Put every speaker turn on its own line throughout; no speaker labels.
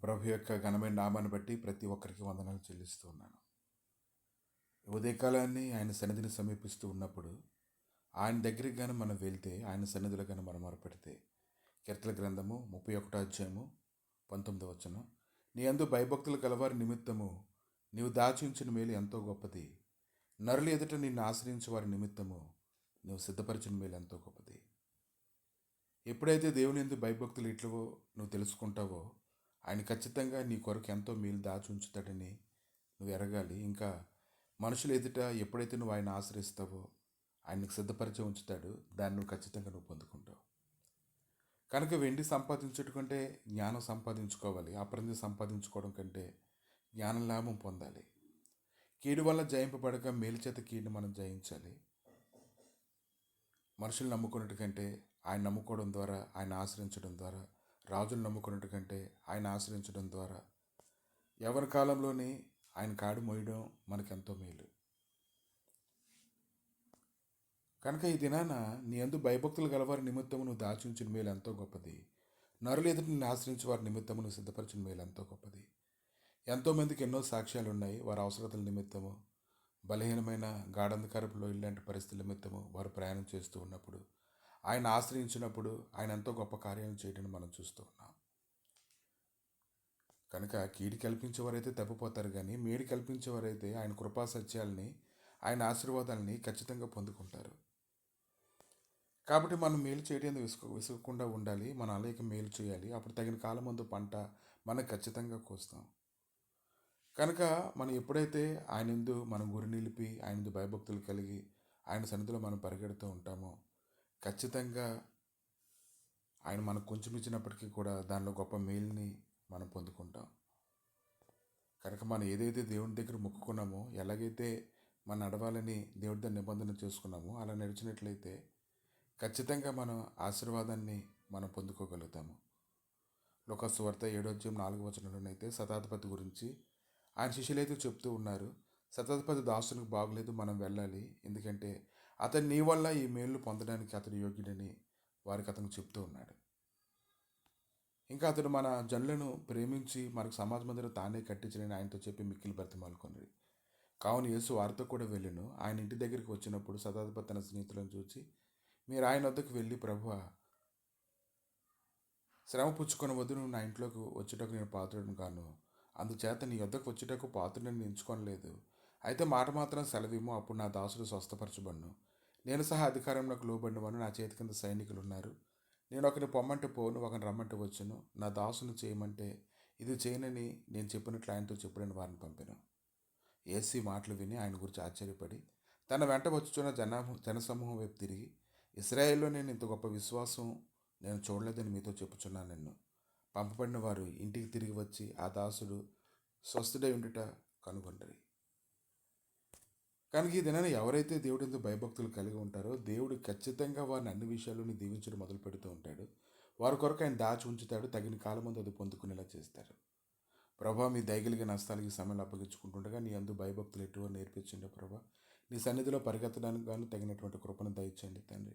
ప్రభు యొక్క ఘనమైన నామాన్ని బట్టి ప్రతి ఒక్కరికి వందనాలు చెల్లిస్తూ ఉన్నాను. ఉదయకాలాన్ని ఆయన సన్నిధిని సమీపిస్తూ ఉన్నప్పుడు ఆయన దగ్గరికి కానీ మనం వెళ్తే, ఆయన సన్నిధిలో కానీ మనం మొరపెడితే, కీర్తన గ్రంథము 31 అధ్యాయము 19 వచనం, నీ యందు భయభక్తులు కలవారి నిమిత్తము నీవు దాచి ఉంచిన మేలు ఎంతో గొప్పది, నరుల ఎదుట నిన్ను ఆశ్రయించే వారి నిమిత్తము నువ్వు సిద్ధపరిచిన మేలు ఎంతో గొప్పది. ఎప్పుడైతే దేవుని యందు భయభక్తులు ఇట్లవో నువ్వు తెలుసుకుంటావో, ఆయన ఖచ్చితంగా నీ కొరకు ఎంతో మేలు దాచి ఉంచుతాడని నువ్వు ఎరగాలి. ఇంకా మనుషుల ఎదుట ఎప్పుడైతే నువ్వు ఆయన ఆశ్రయిస్తావో, ఆయనకు సిద్ధపరిచి ఉంచుతాడు, దాన్ని నువ్వు ఖచ్చితంగా నువ్వు పొందుకుంటావు. కనుక వెండి సంపాదించడం కంటే జ్ఞానం సంపాదించుకోవాలి. అపరంజి సంపాదించుకోవడం కంటే జ్ఞానం లాభం పొందాలి. కీడు వల్ల జయింపబడక మేలు చేత కీడుని మనం జయించాలి. మనుషులు నమ్ముకున్నట్టు కంటే ఆయన నమ్ముకోవడం ద్వారా, ఆయన ఆశ్రయించడం ద్వారా, రాజులు నమ్ముకున్నట్టు కంటే ఆయన ఆశ్రయించడం ద్వారా, యవ్వన కాలంలోనే ఆయన కాడు మోయడం మనకెంతో మేలు. కనుక ఈ దినాన నీ యందు భయభక్తులు గలవారి నిమిత్తము నువ్వు దాచి ఉంచిన మేలు ఎంతో గొప్పది, నరులు ఎదుటి నిన్ను ఆశ్రయించే వారి నిమిత్తము నువ్వు సిద్ధపరిచిన మేలు ఎంతో గొప్పది. ఎంతోమందికి ఎన్నో సాక్ష్యాలు ఉన్నాయి. వారి అవసరతల నిమిత్తము, బలహీనమైన గాఢంధకారపులో ఇలాంటి పరిస్థితుల నిమిత్తము వారు ప్రయాణం చేస్తూ ఉన్నప్పుడు, ఆయన ఆశ్రయించినప్పుడు ఆయన ఎంతో గొప్ప కార్యాలను చేయడం మనం చూస్తూ ఉన్నాం. కనుక కీడి కల్పించేవారైతే తప్పిపోతారు, కానీ మేడి కల్పించేవారైతే ఆయన కృపా సత్యాలని, ఆయన ఆశీర్వాదాలని ఖచ్చితంగా పొందుకుంటారు. కాబట్టి మనం మేలు చేయడం విసుగకుండా ఉండాలి. మన అలాగే మేలు చేయాలి. అప్పుడు తగిన కాలం ముందు పంట మనం ఖచ్చితంగా కోస్తాం. కనుక మనం ఎప్పుడైతే ఆయన యందు మనం గురి నిలిపి, ఆయన యందు భయభక్తులు కలిగి ఆయన సన్నిధిలో మనం పరిగెడుతూ ఉంటామో, ఖచ్చితంగా ఆయన మనకు కొంచెం ఇచ్చినప్పటికీ కూడా దానిలో గొప్ప మేలుని మనం పొందుకుంటాం. కనుక మనం ఏదైతే దేవుని దగ్గర మొక్కుకున్నామో, ఎలాగైతే మనం నడవాలని దేవుడితో నిబంధన చేసుకున్నామో అలా నడిచినట్లయితే ఖచ్చితంగా మనం ఆశీర్వాదాన్ని మనం పొందుకోగలుగుతాము. లూకా సువార్త 7:4 శతాధిపతి గురించి ఆయన శిష్యులైతే చెప్తూ ఉన్నారు, శతాధిపతి దాసునికి బాగులేదు, మనం వెళ్ళాలి, ఎందుకంటే అతను నీ వల్ల ఈ మేలు పొందడానికి అతడు యోగ్యుడని వారికి అతను చెప్తూ ఉన్నాడు. ఇంకా అతడు మన జనులను ప్రేమించి మనకు సమాజ మందిరం తానే కట్టించడని ఆయనతో చెప్పి మిక్కిలి బ్రతిమాలుకొనిరి. కావున యేసు వారితో కూడా వెళ్ళెను. ఆయన ఇంటి దగ్గరికి వచ్చినప్పుడు శతాధిపతి తన స్నేహితులను చూసి, మీరు ఆయన వద్దకు వెళ్ళి, ప్రభువా, శ్రమ పుచ్చుకొని వద్దు, నువ్వు నా ఇంట్లోకి వచ్చేటకు నేను పాత్రుడను కాను, అందుచేత నీ వద్దకు వచ్చేటకు పాత్రుడని ఎంచుకోనలేదు. అయితే మాట మాత్రం సెలవిమ్ము, అప్పుడు నా దాసుడు స్వస్థపరచబడును. నేను సహా అధికారంలోకి లోబడినవాను, నా చేతి కింద సైనికులు ఉన్నారు. నేను ఒకరిని పొమ్మంటే పోను, ఒకరిని రమ్మంటే వచ్చును. నా దాసుని చేయమంటే ఇది చేయనని నేను చెప్పినట్లు ఆయనతో చెప్పుడని వారిని పంపాను. యేసు మాటలు విని ఆయన గురించి ఆశ్చర్యపడి తన వెంట వచ్చుచున్న జనసమూహం వైపు తిరిగి, ఇశ్రాయేల్లో నేను ఇంత గొప్ప విశ్వాసం నేను చూడలేదని మీతో చెప్పుచున్నాను. నిన్ను పంపబడిన వారు ఇంటికి తిరిగి వచ్చి ఆ దాసుడు స్వస్థుడై ఉండుట కనుగొంటారు. కనుక ఈ దినాన్ని ఎవరైతే దేవుడి యందు భయభక్తులు కలిగి ఉంటారో, దేవుడు ఖచ్చితంగా వారిని అన్ని విషయాల్లోని దీవించడం మొదలు పెడుతూ ఉంటాడు. వారి కొరకు ఆయన దాచి ఉంచుతాడు, తగిన కాలం ముందు అది పొందుకునేలా చేస్తారు. ప్రభా, మీ దయగలిగే నష్టాలకి సమయంలో అప్పగించుకుంటుండగా నీ యందు భయభక్తులు ఎటువో నేర్పించండి ప్రభా. నీ సన్నిధిలో పరిగెత్తడానికి గాను తగినటువంటి కృపను దయచేయండి తండ్రి.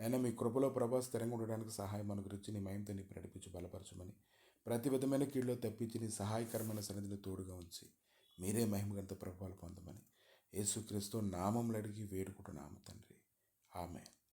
నైనా మీ కృపలో ప్రభా స్థిరంగా ఉండడానికి సహాయం అనుగ్రహించి నీ మహిమతో నీ నడిపించి బలపరచమని, ప్రతి విధమైన కీడులో తప్పించి నీ సహాయకరమైన సన్నిధిలో తోడుగా ఉంచి మీరే మహిమగంత ప్రభావాలు పొందమని యేసుక్రీస్తు నామములో అడిగి వేడుకుంటున్నాము తండ్రి. ఆమేన్.